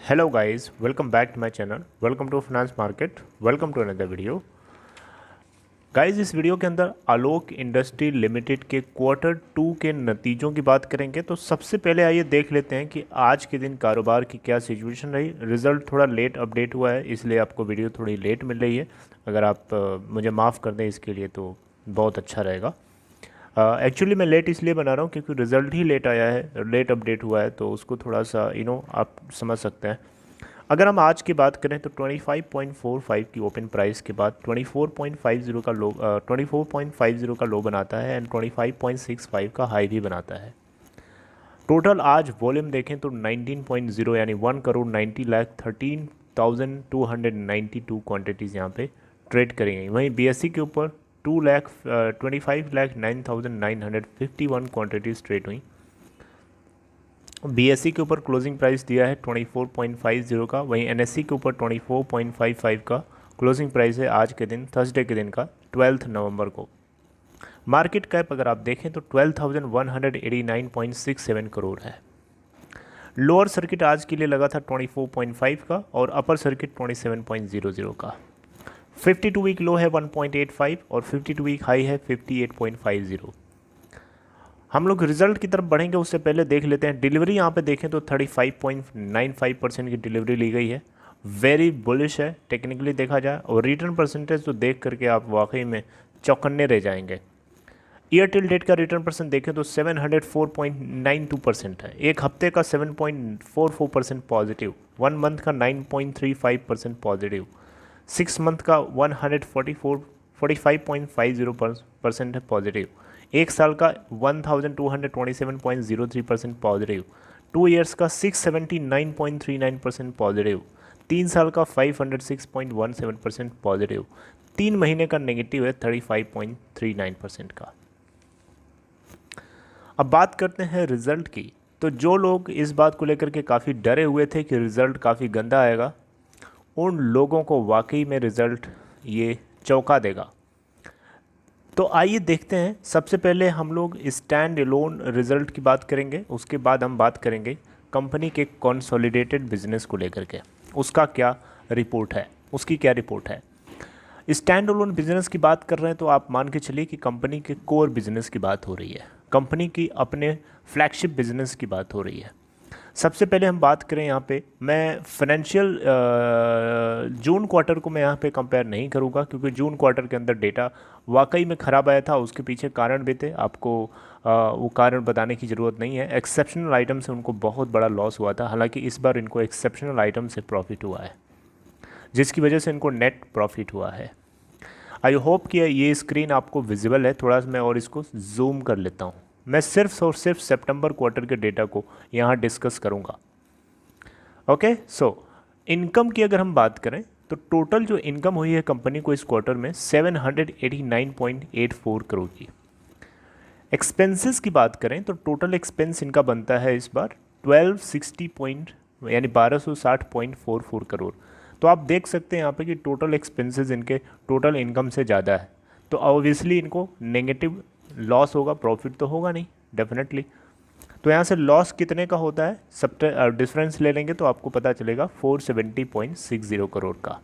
Hello guys, welcome back to my channel. Welcome to Finance Market. Welcome to another video. Guys इस video के अंदर आलोक industry limited के quarter 2 के नतीजों की बात करेंगे। तो सबसे पहले आइए देख लेते हैं कि आज के दिन कारोबार की क्या सिचुएशन रही। रिज़ल्ट थोड़ा लेट अपडेट हुआ है, इसलिए आपको वीडियो थोड़ी लेट मिल रही है। अगर आप मुझे माफ़ कर दें इसके लिए तो बहुत अच्छा रहेगा। एक्चुअली मैं लेट इसलिए बना रहा हूँ क्योंकि रिज़ल्ट ही लेट आया है, लेट अपडेट हुआ है, तो उसको थोड़ा सा आप समझ सकते हैं। अगर हम आज की बात करें तो 25.45 की ओपन प्राइस के बाद 24.50 का लो 24.50 का लो बनाता है एंड 25.65 का हाई भी बनाता है। टोटल आज वॉल्यूम देखें तो 19.0 यानी 1,13,13,292 क्वांटिटीज़ यहाँ पे ट्रेड करेंगे। वहीं बीएससी के ऊपर 25,09,951 क्वांटिटीज़ ट्रेड हुई। बीएससी के ऊपर क्लोजिंग प्राइस दिया है 24.50 का, वहीं एनएससी के ऊपर 24.55 का क्लोजिंग प्राइस है आज के दिन, थर्सडे के दिन का 12 नवंबर को। मार्केट कैप अगर आप देखें तो 12,189.67 करोड़ है। लोअर सर्किट आज के लिए लगा था 24.5 का और अपर सर्किट 27.00 का। 52 वीक लो है 1.85 और 52 वीक हाई है 58.50। हम लोग रिजल्ट की तरफ बढ़ेंगे उससे पहले देख लेते हैं डिलीवरी। यहाँ पे देखें तो 35.95% की डिलीवरी ली गई है, वेरी बुलिश है टेक्निकली देखा जाए। और रिटर्न परसेंटेज तो देख करके आप वाकई में चौकन्ने रह जाएंगे। ईयर टिल डेट का रिटर्न परसेंट देखें तो 704.92% है, एक हफ्ते का 7.44% पॉजिटिव, 1 मंथ का 9.35% पॉजिटिव, 6 मंथ का 145.50% है पॉजिटिव, एक साल का 1227.03% पॉजिटिव, 2 ईयर्स का 679.39% पॉजिटिव, 3 साल का 506.17% पॉजिटिव, 3 महीने का नेगेटिव है 35.39% का। अब बात करते हैं रिज़ल्ट की। तो जो लोग इस बात को लेकर के काफ़ी डरे हुए थे कि रिज़ल्ट काफ़ी गंदा आएगा, उन लोगों को वाकई में रिज़ल्ट ये चौंका देगा। तो आइए देखते हैं। सबसे पहले हम लोग स्टैंड एलोन रिज़ल्ट की बात करेंगे, उसके बाद हम बात करेंगे कंपनी के कंसोलिडेटेड बिजनेस को लेकर के, उसका क्या रिपोर्ट है, उसकी क्या रिपोर्ट है। स्टैंड एलोन बिजनेस की बात कर रहे हैं तो आप मान के चलिए कि कंपनी के कोर बिजनेस की बात हो रही है, कंपनी की अपने फ्लैगशिप बिजनेस की बात हो रही है। सबसे पहले हम बात करें यहाँ पे, मैं फाइनेंशियल जून क्वार्टर को मैं यहाँ पे कंपेयर नहीं करूँगा क्योंकि जून क्वार्टर के अंदर डेटा वाकई में ख़राब आया था। उसके पीछे कारण भी थे, आपको वो कारण बताने की ज़रूरत नहीं है। एक्सेप्शनल आइटम से उनको बहुत बड़ा लॉस हुआ था, हालांकि इस बार इनको एक्सेप्शनल आइटम से प्रॉफिट हुआ है जिसकी वजह से इनको नेट प्रॉफिट हुआ है। आई होप कि ये स्क्रीन आपको विजिबल है। थोड़ा सा मैं और इसको जूम कर लेता हूँ। मैं सिर्फ और सिर्फ सितंबर क्वार्टर के डेटा को यहाँ डिस्कस करूँगा। ओके, सो इनकम की अगर हम बात करें तो टोटल जो इनकम हुई है कंपनी को इस क्वार्टर में 789.84 करोड़ की। एक्सपेंसेस की बात करें तो टोटल एक्सपेंस इनका बनता है इस बार 1260 करोड़। तो आप देख सकते हैं यहाँ पे कि टोटल एक्सपेंसेस इनके टोटल इनकम से ज़्यादा है, तो ऑब्वियसली इनको नेगेटिव लॉस होगा, प्रॉफिट तो होगा नहीं डेफिनेटली। तो यहाँ से लॉस कितने का होता है, सब डिफरेंस ले लेंगे तो आपको पता चलेगा 470.60 करोड़ का।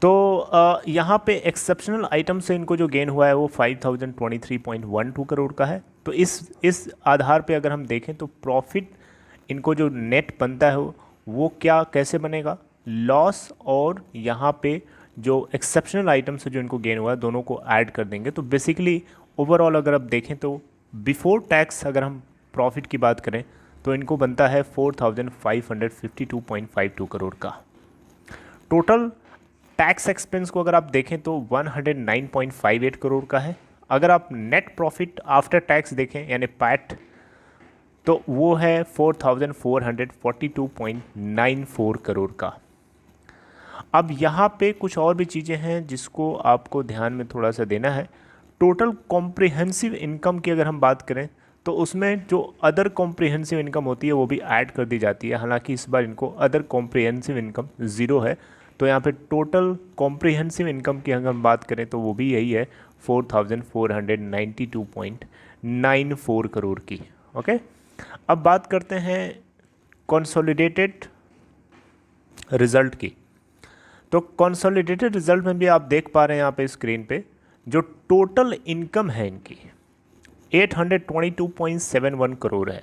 तो यहाँ पे एक्सेप्शनल आइटम से इनको जो गेन हुआ है वो 5023.12 करोड़ का है। तो इस आधार पे अगर हम देखें तो प्रॉफिट इनको जो नेट बनता है वो क्या कैसे बनेगा, लॉस और यहाँ पे जो एक्सेप्शनल आइटम से जो इनको गेन हुआ है दोनों को ऐड कर देंगे तो बेसिकली ओवरऑल अगर आप देखें तो बिफोर टैक्स अगर हम प्रॉफिट की बात करें तो इनको बनता है 4552.52 करोड़ का। टोटल टैक्स एक्सपेंस को अगर आप देखें तो 109.58 करोड़ का है। अगर आप नेट प्रॉफिट आफ्टर टैक्स देखें यानी पैट तो वो है 4442.94 करोड़ का। अब यहाँ पे कुछ और भी चीज़ें हैं जिसको आपको ध्यान में थोड़ा सा देना है। टोटल कॉम्प्रिहेंसिव इनकम की अगर हम बात करें तो उसमें जो अदर कॉम्प्रिहेंसिव इनकम होती है वो भी ऐड कर दी जाती है, हालांकि इस बार इनको अदर कॉम्प्रिहेंसिव इनकम ज़ीरो है। तो यहाँ पे टोटल कॉम्प्रिहेंसिव इनकम की अगर हम बात करें तो वो भी यही है 4492.94 करोड़ की। ओके, अब बात करते हैं कंसोलिडेटेड रिजल्ट की। तो कंसोलिडेटेड रिजल्ट में भी आप देख पा रहे हैं यहाँ पे स्क्रीन पे जो टोटल इनकम है इनकी 822.71 करोड़ है।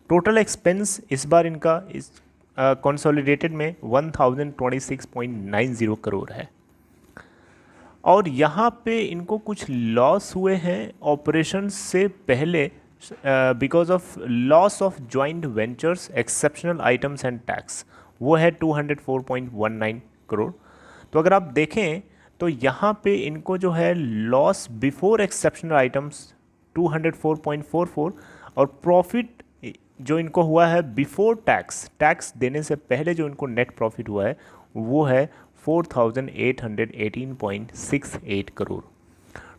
टोटल एक्सपेंस इस बार इनका इस कंसोलिडेटेड में 1026.90 करोड़ है। और यहाँ पे इनको कुछ लॉस हुए हैं ऑपरेशन से पहले because of loss of joint ventures exceptional items and tax, वो है 204.19 करोड़। तो अगर आप देखें तो यहाँ पे इनको जो है लॉस बिफोर एक्सेप्शनल आइटम्स 204.44 और प्रॉफिट जो इनको हुआ है बिफोर टैक्स, टैक्स देने से पहले जो इनको नेट प्रॉफिट हुआ है वो है 4818.68 करोड़।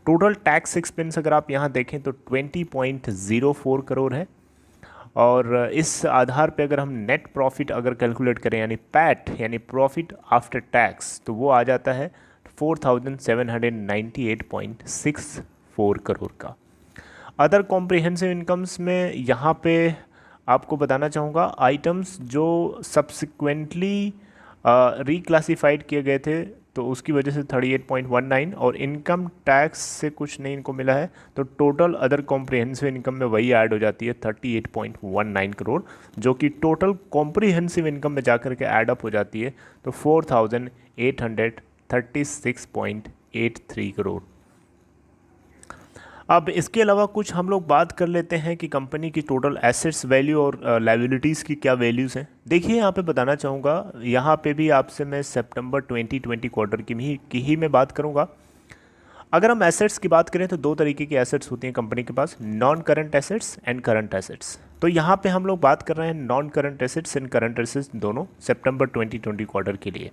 टोटल टैक्स एक्सपेंस अगर आप यहाँ देखें तो 20.04 करोड़ है। और इस आधार पे अगर हम नेट प्रॉफिट अगर कैलकुलेट करें यानी पैट यानी प्रॉफिट आफ्टर टैक्स, तो वो आ जाता है 4798.64 करोड़ का। अदर कॉम्प्रिहेंसिव इनकम्स में यहाँ पे आपको बताना चाहूँगा आइटम्स जो सब्सिक्वेंटली रिक्लासिफाइड किए गए थे तो उसकी वजह से 38.19 और इनकम टैक्स से कुछ नहीं इनको मिला है, तो टोटल अदर कॉम्प्रिहेंसिव इनकम में वही ऐड हो जाती है 38.19 करोड़, जो कि टोटल कॉम्प्रिहेंसिव इनकम में जाकर के ऐड अप हो जाती है तो 4836.83 करोड़। अब इसके अलावा कुछ हम लोग बात कर लेते हैं कि कंपनी की टोटल एसेट्स वैल्यू और लायबिलिटीज़ की क्या वैल्यूज़ हैं। देखिए यहाँ पे बताना चाहूँगा, यहाँ पे भी आपसे मैं सितंबर 2020 क्वार्टर की ही मैं बात करूँगा। अगर हम एसेट्स की बात करें तो दो तरीके की एसेट्स होती हैं कंपनी के पास, non current assets and current assets. तो यहाँ पे हम लोग बात कर रहे हैं non current assets and current assets दोनों सितंबर 2020 क्वार्टर के लिए।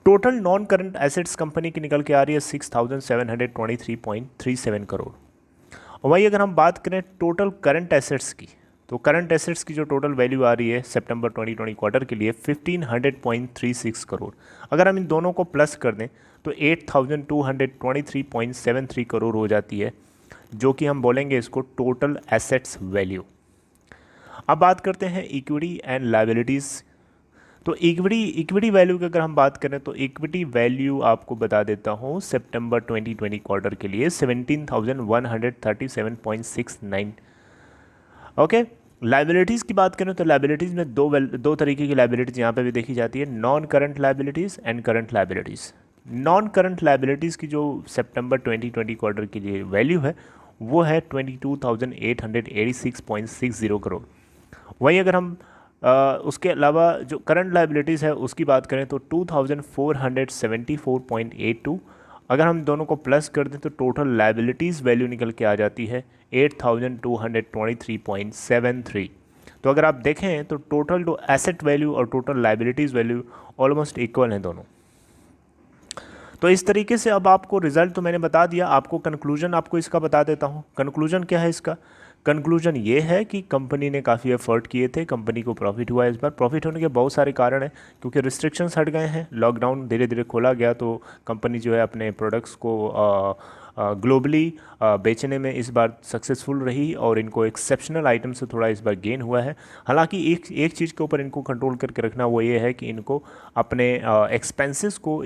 Total non current assets company की निकल के आ रही है 6723.37 करोड़। और वही अगर हम बात करें टोटल करंट एसेट्स की, तो करंट एसेट्स की जो टोटल वैल्यू आ रही है सितंबर 2020 क्वार्टर के लिए 1500.36 करोड़। अगर हम इन दोनों को प्लस कर दें तो 8223.73 करोड़ हो जाती है, जो कि हम बोलेंगे इसको टोटल एसेट्स वैल्यू। अब बात करते हैं इक्विटी एंड लायबिलिटीज़। तो इक्विटी वैल्यू की अगर हम बात करें तो इक्विटी वैल्यू आपको बता देता हूँ सितंबर 2020 क्वार्टर के लिए 17,137.69। ओके, लायबिलिटीज़ की बात करें तो लायबिलिटीज़ में दो तरीके की लायबिलिटीज़ यहाँ पे भी देखी जाती है, non current liabilities and current liabilities. Non current liabilities की जो सितंबर 2020 क्वार्टर के लिए वैल्यू है वो है 22,886.60 करोड़। वहीं अगर हम उसके अलावा जो करंट लायबिलिटीज़ है उसकी बात करें तो 2474.82। अगर हम दोनों को प्लस कर दें तो टोटल लायबिलिटीज़ वैल्यू निकल के आ जाती है 8223.73। तो अगर आप देखें तो टोटल जो एसेट वैल्यू और total liabilities value almost equal हैं दोनों। तो इस तरीके से अब आपको रिजल्ट तो मैंने बता दिया, आपको कंक्लूजन आपको इसका बता देता हूँ। कंक्लूजन क्या है इसका? कंक्लूजन ये है कि कंपनी ने काफ़ी एफर्ट किए थे, कंपनी को प्रॉफिट हुआ है इस बार। प्रॉफिट होने के बहुत सारे कारण हैं, क्योंकि रिस्ट्रिक्शंस हट गए हैं, लॉकडाउन धीरे धीरे खोला गया, तो कंपनी जो है अपने प्रोडक्ट्स को ग्लोबली बेचने में इस बार सक्सेसफुल रही और इनको एक्सेप्शनल आइटम से थोड़ा इस बार गेन हुआ है। हालांकि एक चीज़ के ऊपर इनको कंट्रोल करके रखना वो ये है कि इनको अपने एक्सपेंसेस को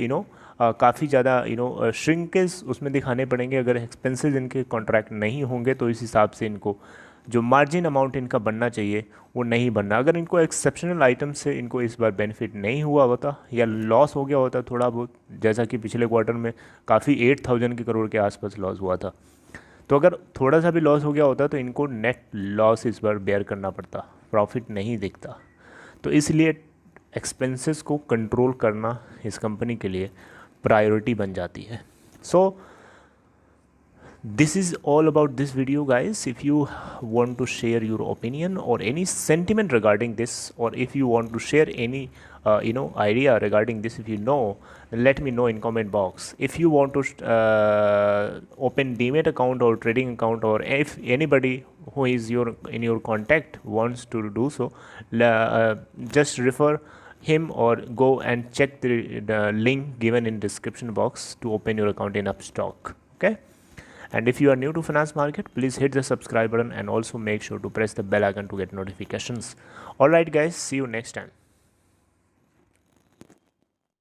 काफ़ी ज़्यादा श्रिंकेज उसमें दिखाने पड़ेंगे। अगर एक्सपेंसेस इनके कॉन्ट्रैक्ट नहीं होंगे तो इस हिसाब से इनको जो मार्जिन अमाउंट इनका बनना चाहिए वो नहीं बनना। अगर इनको एक्सेप्शनल आइटम से इनको इस बार बेनिफिट नहीं हुआ होता या लॉस हो गया होता थोड़ा बहुत, जैसा कि पिछले क्वार्टर में काफ़ी 8,000 करोड़ के आसपास लॉस हुआ था, तो अगर थोड़ा सा भी लॉस हो गया होता तो इनको नेट लॉस इस बार बेयर करना पड़ता, प्रॉफिट नहीं दिखता। तो इसलिए एक्सपेंसेस को कंट्रोल करना इस कंपनी के लिए प्रायोरिटी बन जाती है। सो this is all about this video, guys. If you want to share your opinion or any sentiment regarding this, or if you want to share any idea regarding this, if you know, let me know in comment box. If you want to open Demat account or trading account, or if anybody who is in your contact wants to do so, just refer him or go and check the link given in description box to open your account in Upstox. Okay. And if you are new to finance market, please hit the subscribe button and also make sure to press the bell icon to get notifications. All right guys, see you next time.